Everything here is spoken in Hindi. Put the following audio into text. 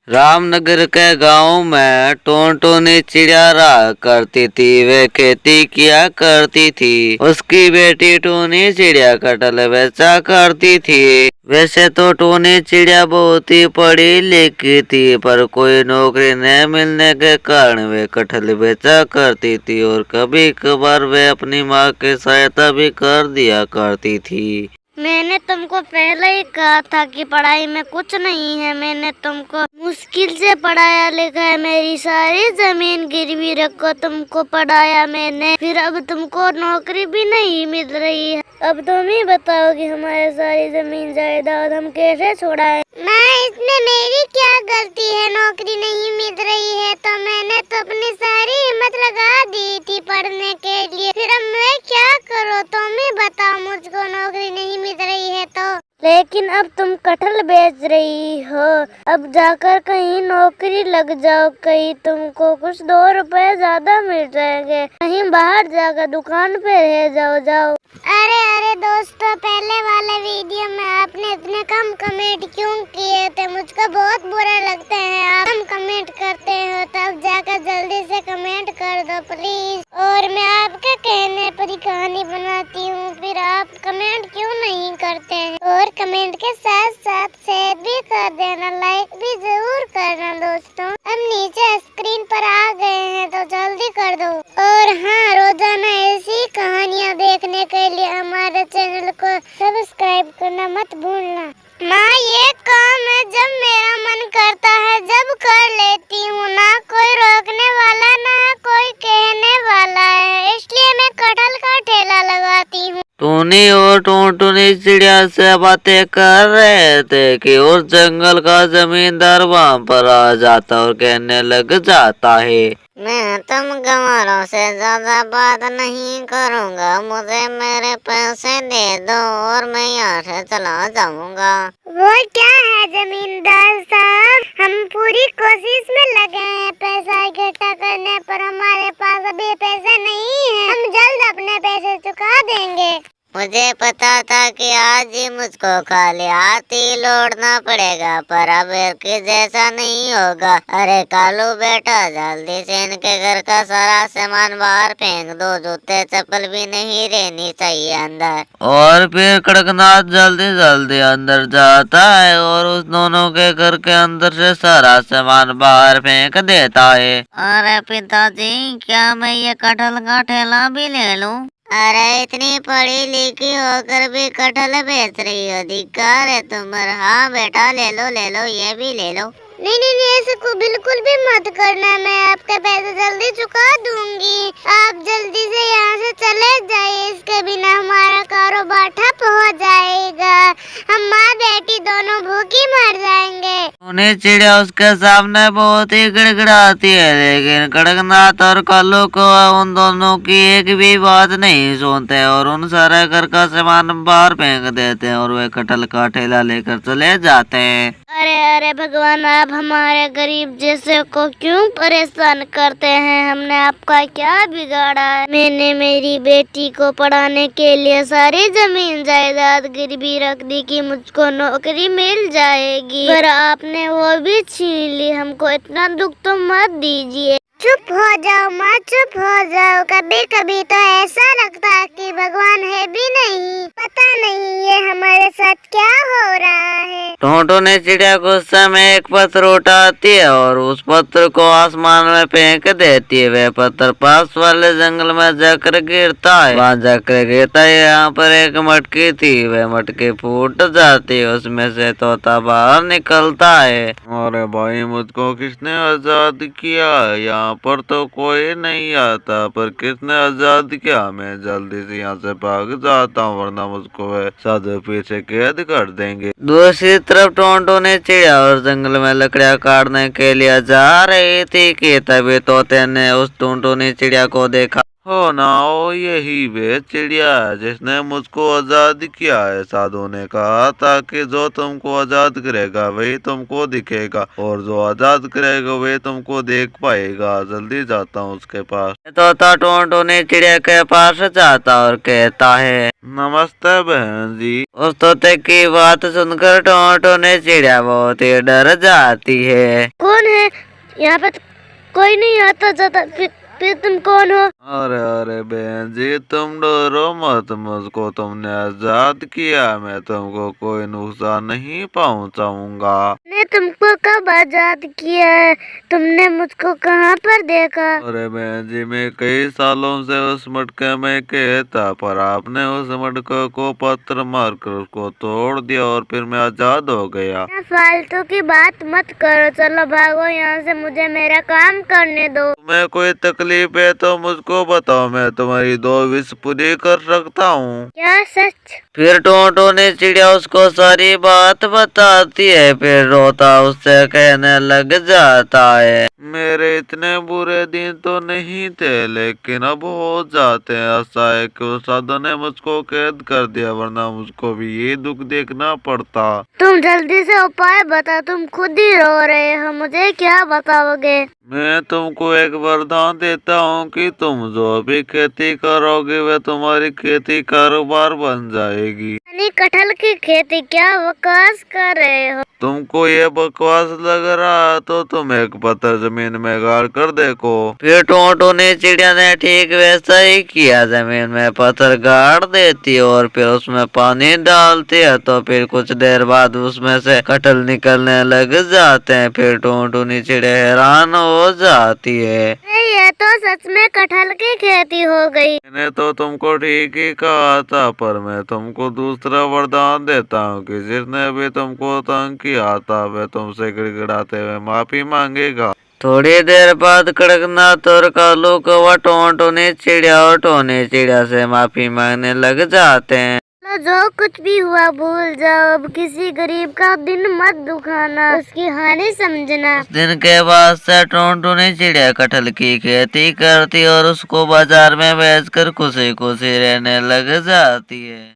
रामनगर के गांव में टोनटोनी चिड़िया रहा करती थी। वे खेती किया करती थी। उसकी बेटी टोनी चिड़िया कटहल बेचा करती थी। वैसे तो टोनी चिड़िया बहुत ही पढ़ी लिखी थी, पर कोई नौकरी न मिलने के कारण वे कटहल बेचा करती थी और कभी कभार वे अपनी माँ की सहायता भी कर दिया करती थी। मैंने तुमको पहले ही कहा था कि पढ़ाई में कुछ नहीं है। मैंने तुमको मुश्किल से पढ़ाया लिखा है, मेरी सारी जमीन गिरवी रखो तुमको पढ़ाया मैंने, फिर अब तुमको नौकरी भी नहीं मिल रही है। अब तुम ही बताओ कि हमारे सारी जमीन जायदाद हम कैसे छुड़ाएं? माँ, इसमें मेरी क्या गलती है? नौकरी नहीं मिल रही है तो मैंने तो अपनी सारी हिम्मत लगा दी थी पढ़ने के लिए, फिर अब मैं क्या करूँ? तुम ही बताओ, मुझको नौकरी नहीं मिल रही है तो। लेकिन अब तुम कटहल बेच रही हो, अब जाकर कहीं नौकरी लग जाओ, कहीं तुमको कुछ 2 रुपए ज्यादा मिल जाएंगे, कहीं बाहर जाकर दुकान पे रह जाओ। अरे दोस्तों, पहले वाले वीडियो में आपने इतने कम कमेंट क्यों किए थे? मुझको बहुत बुरा लगता है आप कम कमेंट करते हो, तब जाकर जल्दी से कमेंट कर दो प्लीज। और मैं आपके कहने पर ही कहानी बनाती हूँ, फिर आप कमेंट क्यों नहीं करते हैं? और कमेंट के साथ साथ शेयर भी कर देना, लाइक भी जरूर करना दोस्तों। अब नीचे स्क्रीन पर आ गए हैं तो जल्दी कर दो। और हाँ, रोजाना ऐसी कहानियाँ देखने के लिए हमारे चैनल को सब्सक्राइब करना मत भूलना। माँ, ये काम है जब मेरा मन करता है जब कर लेती हूँ, ना कोई रोकने वाला ना कोई कहने वाला है, इसलिए मैं कटहल का ठेला लगाती हूँ। टोनी और टोनटोनी चिड़िया से बातें कर रहे थे कि उस जंगल का जमींदार वहाँ पर आ जाता और कहने लग जाता है, मैं तुम गंवारों से ज्यादा बात नहीं करूँगा, मुझे मेरे पैसे दे दो और मैं यहाँ से चला जाऊँगा। वो क्या है जमींदार साहब, हम पूरी कोशिश में लगे हैं पैसा इकट्ठा करने पर, हमारे पास अभी पैसे नहीं है, हम जल्द अपने पैसे चुका देंगे। मुझे पता था कि आज ही मुझको खाली हाथ ही लौटना पड़ेगा, पर अब के जैसा नहीं होगा। अरे कालू बेटा, जल्दी से इनके घर का सारा सामान बाहर फेंक दो, जूते चप्पल भी नहीं रहनी चाहिए अंदर। और फिर कड़कनाथ जल्दी जल्दी अंदर जाता है और उस दोनों के घर के अंदर से सारा सामान बाहर फेंक देता है। अरे पिताजी, क्या मैं ये कटहल का ठेला भी ले लूं? अरे इतनी पढ़ी लिखी होकर भी कटहल बेच रही हो, धिक्कार है तुम पर। हाँ बेटा, ले लो, ये भी ले लो। नहीं, ऐसे को बिल्कुल भी मत करना, मैं आपके पैसे जल्दी चुका दूंगी। आप जल्दी से यहाँ से चले जाइए, इसके बिना हमारा कारोबार ठप हो जाएगा, हम माँ बेटी दोनों भूखी मर जाएंगे। टोनी चिड़िया उसके सामने बहुत ही गिड़गिड़ाती है, लेकिन कड़कनाथ और कालू को उन दोनों की एक भी बात नहीं सुनते और उन सारे घर का सामान बाहर फेंक देते हैं और वे कटहल का ठेला लेकर चले जाते हैं। अरे भगवान, आप हमारे गरीब जैसे को क्यों परेशान करते हैं? हमने आपका क्या बिगाड़ा है? मैंने मेरी बेटी को पढ़ाने के लिए सारी जमीन जायदाद गिरवी रख दी कि मुझको नौकरी मिल जाएगी, पर आपने वो भी छीन ली। हमको इतना दुख तो मत दीजिए। चुप हो जाओ माँ, चुप हो जाओ। कभी कभी तो ऐसा लगता है कि भगवान है भी नहीं। पता नहीं ये हमारे साथ क्या हो रहा है। टोनटोनी चिड़िया गुस्से में एक पत्थर उठाती है और उस पत्थर को आसमान में फेंक देती है। वह पत्थर पास वाले जंगल में जाकर गिरता है। वहाँ जाकर गिरता है, यहाँ पर एक मटकी थी, वह मटकी फूट जाती है, उसमें से तोता बाहर निकलता है। अरे भाई, मुझको किसने आजाद किया? यहाँ पर तो कोई नहीं आता, पर किसने आजाद किया? मैं जल्दी से यहाँ से भाग जाता हूँ, वरना मुझको साधु पीछे कैद कर देंगे। दूसरी तरफ टोनटोनी चिड़िया और जंगल में लकड़ियाँ काटने के लिए जा रही थी कि तभी तोते ने उस टोनटोनी चिड़िया को देखा। हो ना हो, यही वे चिड़िया है जिसने मुझको आजाद किया है। साधु ने कहा था कि जो तुमको आजाद करेगा वही तुमको दिखेगा और जो आजाद करेगा वही तुमको देख पाएगा। जल्दी जाता हूँ उसके पास। तोता टोनटोनी चिड़िया के पास जाता और कहता है, नमस्ते बहन जी। उस तोते की बात सुनकर टोनटोनी चिड़िया बहुत ही डर जाती है। कौन है? यहाँ पे तो कोई नहीं आता जाता, फिर तुम कौन हो? अरे अरे बहन जी, तुम डरो मत, मुझको तुमने आजाद किया, मैं तुमको कोई नुकसान नहीं पहुंचाऊंगा। ने तुमको कब आजाद किया है? तुमने मुझको कहाँ पर देखा? अरे बहन जी, मैं कई सालों से उस मटके में था, पर आपने उस मटके को पत्थर मारकर उसको तोड़ दिया और फिर मैं आजाद हो गया। फालतू की बात मत करो, चलो भागो यहाँ से, मुझे मेरा काम करने दो। तुम्हें कोई तकलीफ है तो मुझको बताओ, मैं तुम्हारी 2 विश पूरी कर सकता हूँ। क्या सच? फिर टोनटोनी चिड़िया उसको सारी बात बताती है। फिर रोता उससे कहने लग जाता है, मेरे इतने बुरे दिन तो नहीं थे, लेकिन अब हो जाते हैं। ऐसा है कि उस साधु ने मुझको कैद कर दिया, वरना मुझको भी ये दुख देखना पड़ता। तुम जल्दी से उपाय बताओ, तुम खुद ही रो रहे हो, मुझे क्या बताओगे? मैं तुमको एक वरदान देता हूँ कि तुम जो भी खेती करोगे वह तुम्हारी खेती कारोबार बन जाएगी। यानी कटहल की खेती? क्या बकवास कर रहे हो? तुमको ये बकवास लग रहा है तो तुम एक पत्थर जमीन में गाड़ कर देखो। फिर टोनटोनी चिड़िया ने ठीक वैसा ही किया, जमीन में पत्थर गाड़ देती है और फिर उसमें पानी डालती है। तो फिर कुछ देर बाद उसमें से कटहल निकलने लग जाते हैं। फिर टोनटोनी चिड़िया हैरान हो जाती है, ये तो सच में कटहल की खेती हो गई। मैंने तो तुमको ठीक ही कहा था, पर मैं तुमको दूसरा वरदान देता हूँ कि जिसने भी तुमको तंग किया था वह तुमसे गिड़गिड़ाते हुए माफी मांगेगा। थोड़ी देर बाद कड़कनाथ और कालू कौवा टोनटोनी चिड़िया और टोनी चिड़िया से माफी मांगने लग जाते हैं। जो कुछ भी हुआ भूल जाओ, अब किसी गरीब का दिन मत दुखाना, उसकी हानि समझना। दिन के बाद से टोनटोनी चिड़िया कटहल की खेती करती और उसको बाजार में बेचकर खुशी खुशी रहने लग जाती है।